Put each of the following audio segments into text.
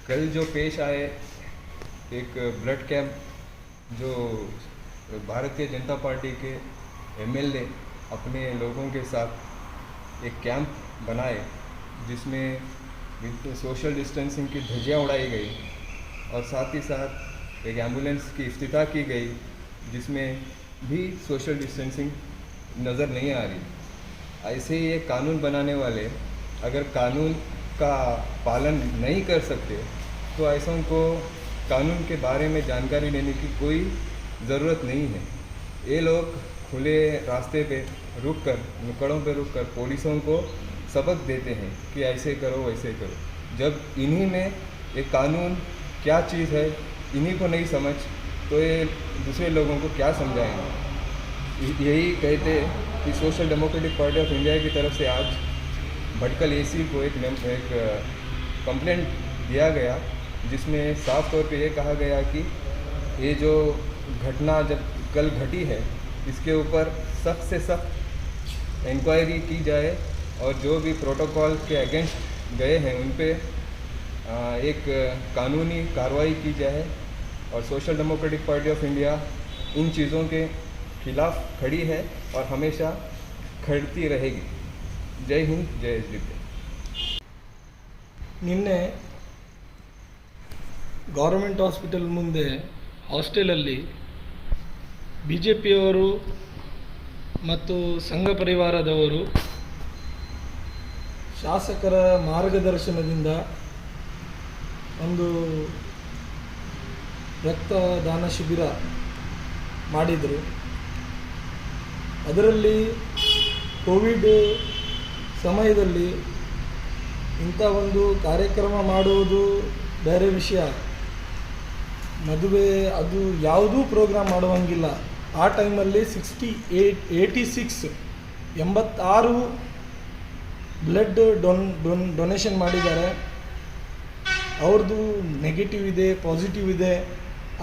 कल जो पेश आए एक ब्लड कैंप जो भारतीय जनता पार्टी के एमएलए अपने लोगों के साथ एक कैंप बनाए जिसमें विद सोशल डिस्टेंसिंग की धज्जियाँ उड़ाई गई और साथ ही साथ एक एम्बुलेंस की इफ्तिताह की गई जिसमें भी सोशल डिस्टेंसिंग नज़र नहीं आ रही। ऐसे ही ये कानून बनाने वाले अगर कानून का पालन नहीं कर सकते तो ऐसा को कानून के बारे में जानकारी लेने की कोई ज़रूरत नहीं है। ये लोग खुले रास्ते पे रुक कर नुक्कड़ों पे रुक कर पुलिसों को सबक देते हैं कि ऐसे करो वैसे करो। जब इन्हीं में ये कानून क्या चीज़ है इन्हीं को नहीं समझ तो ये दूसरे लोगों को क्या समझाएंगे। यही कहते कि social democratic party of India की तरफ से आज भटकल एसी को एक कंप्लेंट दिया गया जिसमें साफ तौर पे ये कहा गया कि ये जो घटना जब कल घटी है इसके ऊपर सख्त से सख्त इंक्वायरी की जाए और जो भी प्रोटोकॉल के अगेंस्ट गए हैं उन पे एक कानूनी कार्रवाई की जाए और social democratic party of India in चीज़ों के खिलाफ खड़ी है और हमेशा खड़ती रहेगी। जय हिंद, जय एसडीपी। ನಿನ್ನೆ ಗೌರ್ಮೆಂಟ್ ಹಾಸ್ಪಿಟಲ್ ಮುಂದೆ ಹಾಸ್ಟೆಲಲ್ಲಿ ಬಿ ಜೆ ಪಿಯವರು ಮತ್ತು ಸಂಘ ಪರಿವಾರದವರು ಶಾಸಕರ ಮಾರ್ಗದರ್ಶನದಿಂದ ಒಂದು ರಕ್ತದಾನ ಶಿಬಿರ ಮಾಡಿದರು. ಅದರಲ್ಲಿ ಕೋವಿಡ್ ಸಮಯದಲ್ಲಿ ಇಂಥ ಒಂದು ಕಾರ್ಯಕ್ರಮ ಮಾಡುವುದು ಬೇರೆ ವಿಷಯ, ಮದುವೆ ಅದು ಯಾವುದೂ ಪ್ರೋಗ್ರಾಮ್ ಮಾಡುವಂಗಿಲ್ಲ. ಆ ಟೈಮಲ್ಲಿ 86 ಬ್ಲಡ್ ಡೊನೇಷನ್ ಮಾಡಿದ್ದಾರೆ. ಅವ್ರದ್ದು ನೆಗೆಟಿವ್ ಇದೆ, ಪಾಸಿಟಿವ್ ಇದೆ,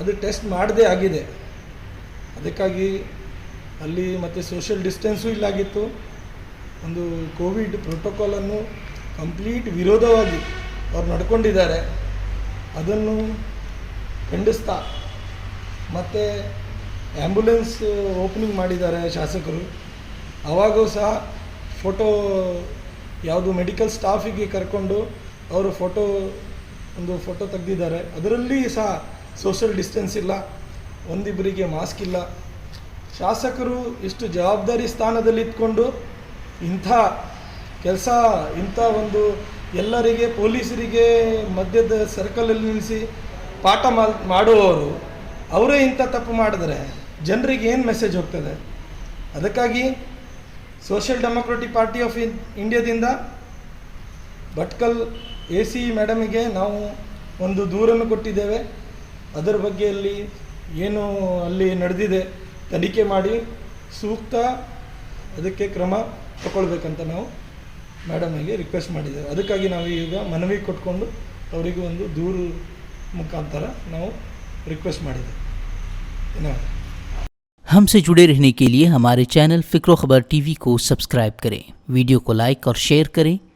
ಅದು ಟೆಸ್ಟ್ ಮಾಡದೇ ಆಗಿದೆ. ಅದಕ್ಕಾಗಿ ಅಲ್ಲಿ ಮತ್ತು ಸೋಷಿಯಲ್ ಡಿಸ್ಟೆನ್ಸು ಇಲ್ಲಾಗಿತ್ತು. ಒಂದು ಕೋವಿಡ್ ಪ್ರೋಟೋಕಾಲನ್ನು ಕಂಪ್ಲೀಟ್ ವಿರೋಧವಾಗಿ ಅವ್ರು ನಡ್ಕೊಂಡಿದ್ದಾರೆ. ಅದನ್ನು ಖಂಡಿಸ್ತಾ ಮತ್ತು ಆ್ಯಂಬುಲೆನ್ಸ್ ಓಪನಿಂಗ್ ಮಾಡಿದ್ದಾರೆ ಶಾಸಕರು. ಆವಾಗೂ ಸಹ ಫೋಟೋ ಯಾವುದು ಮೆಡಿಕಲ್ ಸ್ಟಾಫಿಗೆ ಕರ್ಕೊಂಡು ಅವರು ಒಂದು ಫೋಟೋ ತೆಗೆದಿದ್ದಾರೆ. ಅದರಲ್ಲಿ ಸಹ ಸೋಷಿಯಲ್ ಡಿಸ್ಟೆನ್ಸ್ ಇಲ್ಲ, ಒಂದಿಬ್ಬರಿಗೆ ಮಾಸ್ಕ್ ಇಲ್ಲ. ಶಾಸಕರು ಇಷ್ಟು ಜವಾಬ್ದಾರಿ ಸ್ಥಾನದಲ್ಲಿ ಇದ್ಕೊಂಡು ಇಂಥ ಕೆಲಸ, ಇಂಥ ಒಂದು ಎಲ್ಲರಿಗೆ ಪೊಲೀಸರಿಗೆ ಮಧ್ಯದ ಸರ್ಕಲಲ್ಲಿ ನಿಲ್ಲಿಸಿ ಪಾಠ ಮಾಡುವವರು ಅವರೇ ಇಂಥ ತಪ್ಪು ಮಾಡಿದ್ರೆ ಜನರಿಗೆ ಏನು ಮೆಸೇಜ್ ಹೋಗ್ತದೆ? ಅದಕ್ಕಾಗಿ ಸೋಷಿಯಲ್ ಡೆಮೋಕ್ರೆಟಿಕ್ ಪಾರ್ಟಿ ಆಫ್ ಇಂಡಿಯಾದಿಂದ ಭಟ್ಕಲ್ AC ಮೇಡಮಿಗೆ ನಾವು ಒಂದು ದೂರನ್ನು ಕೊಟ್ಟಿದ್ದೇವೆ. ಅದರ ಬಗ್ಗೆಯಲ್ಲಿ ಏನು ಅಲ್ಲಿ ನಡೆದಿದೆ ತನಿಖೆ ಮಾಡಿ ಸೂಕ್ತ ಅದಕ್ಕೆ ಕ್ರಮ ತಗೊಳ್ಬೇಕಂತ ನಾವು ಮೇಡಮಿಗೆ ರಿಕ್ವೆಸ್ಟ್ ಮಾಡಿದ್ದೇವೆ. ಅದಕ್ಕಾಗಿ ನಾವು ಈಗ ಮನವಿ ಕೊಟ್ಕೊಂಡು ಅವರಿಗೆ ಒಂದು ದೂರು ಮುಖಾಂತರ ನಾವು रिक्वेस्ट ಮಾಡಿದ್ದೇವೆ. धन्यवाद। हमसे जुड़े रहने के लिए हमारे चैनल फ़िक्र ख़बर TV को सब्सक्राइब करें, वीडियो को लाइक और शेयर करें